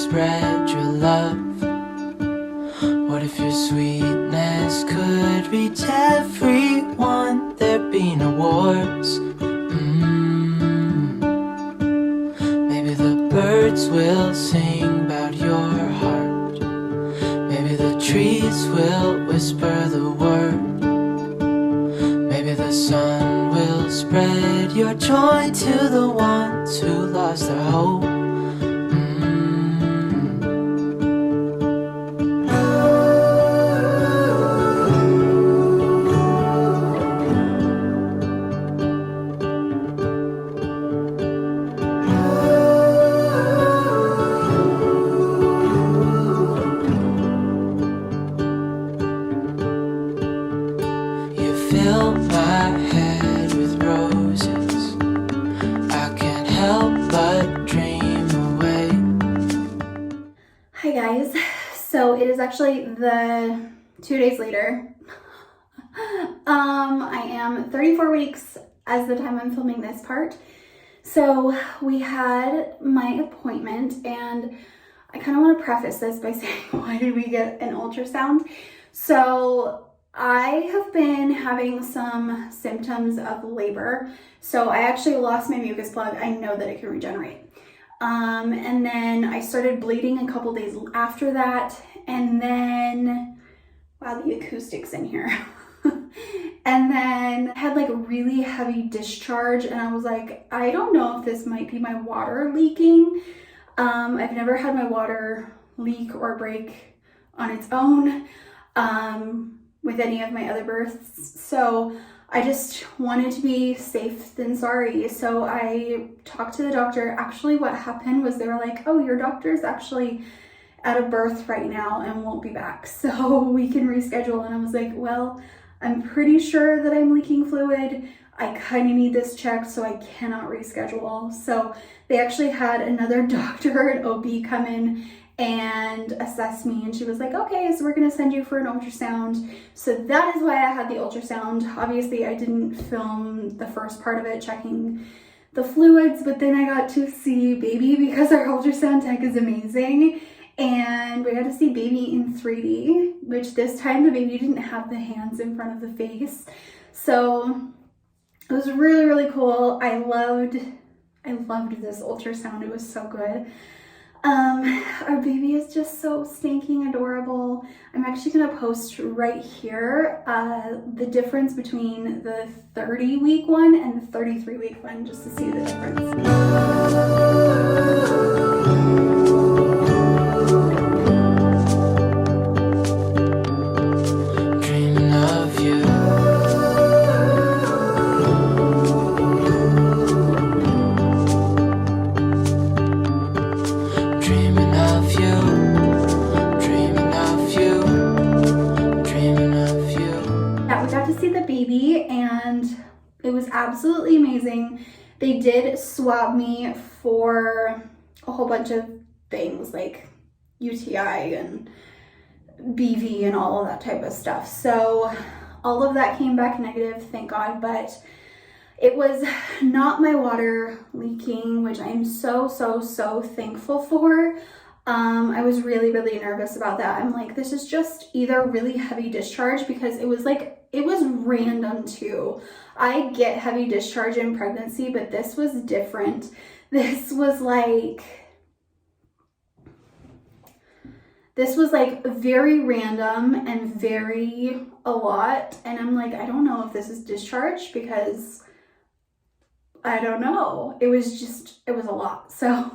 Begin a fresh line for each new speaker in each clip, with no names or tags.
spread your love? What if your sweetness could reach everyone? There'd be no wars. Maybe the birds will sing about your heart. Maybe the trees will whisper the word. Maybe the sun will spread your joy to the ones who lost their hope. Fill my head with roses. I can't help but dream away.
Hi guys, so it is actually the 2 days later. I am 34 weeks as the time I'm filming this part. So we had my appointment, and I kind of want to preface this by saying, why did we get an ultrasound? So I have been having some symptoms of labor. So I actually lost my mucus plug. I know that it can regenerate. And then I started bleeding a couple days after that. And then, wow, the acoustics in here. And then I had like a really heavy discharge, and I was like, I don't know if this might be my water leaking. I've never had my water leak or break on its own. With any of my other births. So I just wanted to be safe than sorry. So I talked to the doctor. Actually, what happened was they were like, oh, your doctor's actually at a birth right now and won't be back, so we can reschedule. And I was like, well, I'm pretty sure that I'm leaking fluid. I kind of need this checked, so I cannot reschedule. So they actually had another doctor, an OB, come in and assess me, and she was like, okay, so we're gonna send you for an ultrasound. So that is why I had the ultrasound. Obviously I didn't film the first part of it checking the fluids, but then I got to see baby because our ultrasound tech is amazing, and we got to see baby in 3D, which this time the baby didn't have the hands in front of the face. So it was really, really cool. I loved this ultrasound. It was so good. Our baby is just so stinking adorable. I'm actually gonna post right here the difference between the 30-week one and the 33-week one, just to see the difference. It was absolutely amazing. They did swab me for a whole bunch of things like UTI and BV and all of that type of stuff. So all of that came back negative, thank God, but it was not my water leaking, which I'm so thankful for. I was really nervous about that. I'm like, this is just either really heavy discharge, because it was random too. I get heavy discharge in pregnancy, but this was different. This was like very random and very a lot. And I'm like, I don't know if this is discharge, because I don't know. It was a lot. So,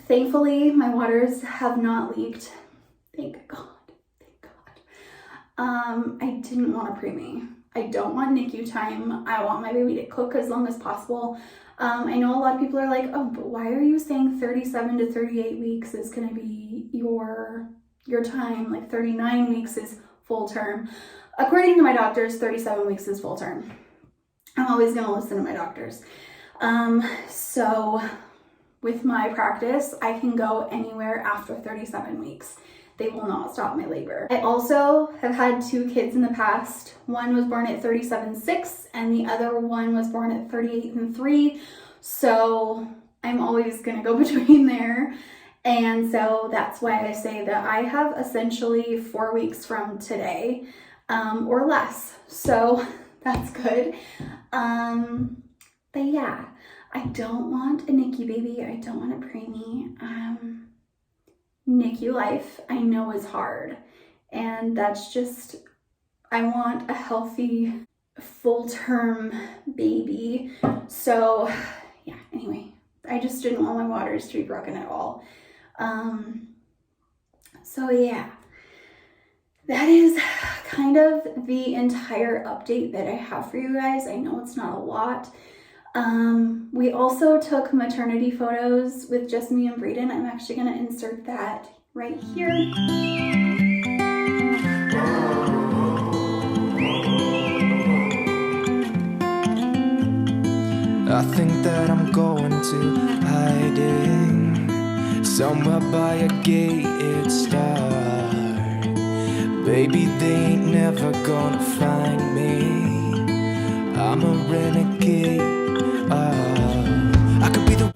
thankfully my waters have not leaked. Thank God. I didn't want a preemie. I don't want NICU time. I want my baby to cook as long as possible. I know a lot of people are like, oh, but why are you saying 37 to 38 weeks is going to be your time? Like 39 weeks is full term. According to my doctors, 37 weeks is full term. I'm always going to listen to my doctors. So with my practice, I can go anywhere after 37 weeks. They will not stop my labor. I also have had 2 kids in the past. One was born at 37.6 and the other one was born at 38.3. So I'm always gonna go between there. And so that's why I say that I have essentially 4 weeks from today, or less. So that's good. But yeah, I don't want a NICU baby. I don't want a preemie. NICU life, I know, is hard. And that's just, I want a healthy, full-term baby. So yeah, anyway, I just didn't want my waters to be broken at all. So yeah, that is kind of the entire update that I have for you guys. I know it's not a lot. We also took maternity photos with just me and Breeden. I'm actually going to insert that right here.
I think that I'm going to hiding somewhere by a gated star. Baby, they ain't never gonna find me. I'm a renegade. I could be the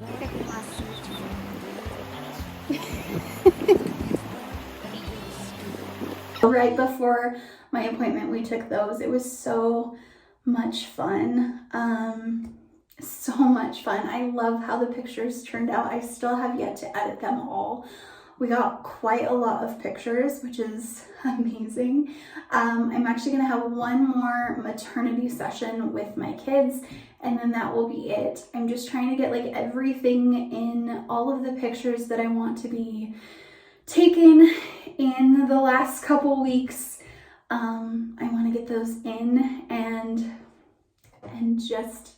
Right before my appointment, we took those. It was so much fun. So much fun. I love how the pictures turned out. I still have yet to edit them all. We got quite a lot of pictures, which is amazing. I'm actually gonna have one more maternity session with my kids, and then that will be it. I'm just trying to get like everything in, all of the pictures that I want to be taken in the last couple weeks. I want to get those in and just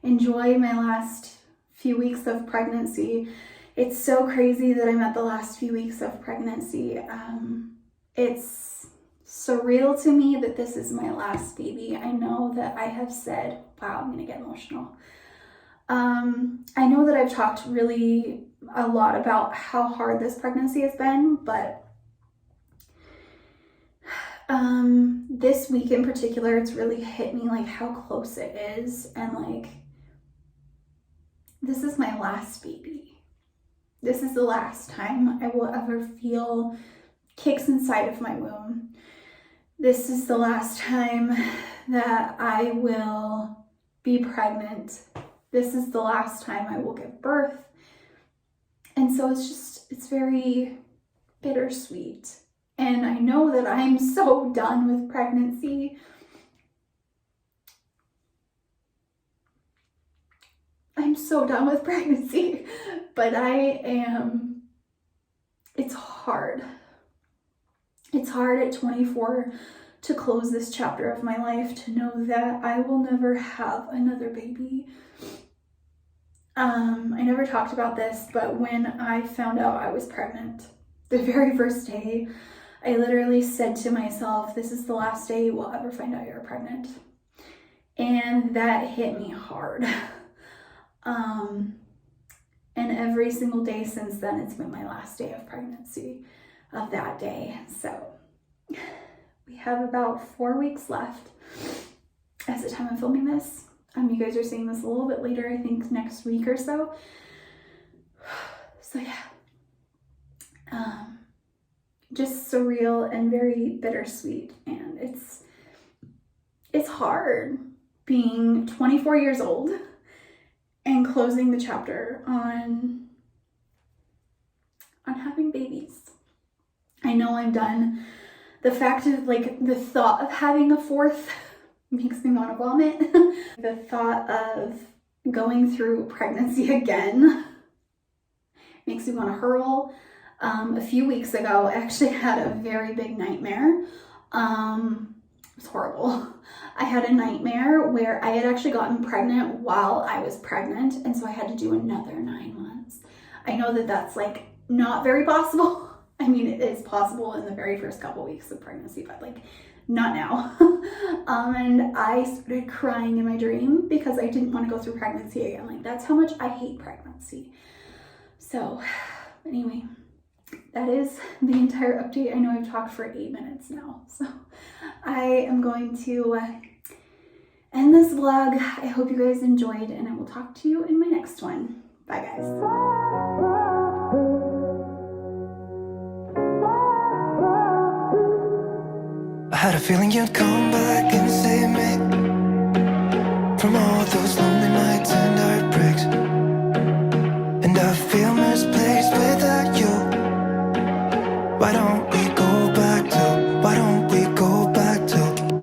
enjoy my last few weeks of pregnancy. It's so crazy that I'm at the last few weeks of pregnancy. It's surreal to me that this is my last baby. I know that I have said, wow, I'm gonna get emotional. I know that I've talked really a lot about how hard this pregnancy has been, but this week in particular, it's really hit me like how close it is, and like, this is my last baby. This is the last time I will ever feel kicks inside of my womb. This is the last time that I will be pregnant. This is the last time I will give birth. And so it's very bittersweet. And I know that I'm so done with pregnancy. I'm so done with pregnancy, but it's hard. It's hard at 24 to close this chapter of my life, to know that I will never have another baby. I never talked about this, but when I found out I was pregnant, the very first day, I literally said to myself, this is the last day you will ever find out you're pregnant. And that hit me hard. And every single day since then, it's been my last day of pregnancy of that day. So we have about 4 weeks left as the time I'm filming this. You guys are seeing this a little bit later, I think next week or so. So yeah, just surreal and very bittersweet. And it's hard being 24 years old and closing the chapter on having babies. I know I'm done. The fact of like the thought of having a fourth makes me want to vomit. The thought of going through pregnancy again makes me want to hurl. A few weeks ago, I actually had a very big nightmare. It was horrible. I had a nightmare where I had actually gotten pregnant while I was pregnant, and so I had to do another 9 months. I know that that's like not very possible. I mean, it is possible in the very first couple weeks of pregnancy, but like not now. And I started crying in my dream because I didn't want to go through pregnancy again. Like, that's how much I hate pregnancy. So anyway, that is the entire update. I know I've talked for 8 minutes now, so I am going to end this vlog. I hope you guys enjoyed, and I will talk to you in my next one. Bye. Bye, guys.
I had a feeling you'd come back and save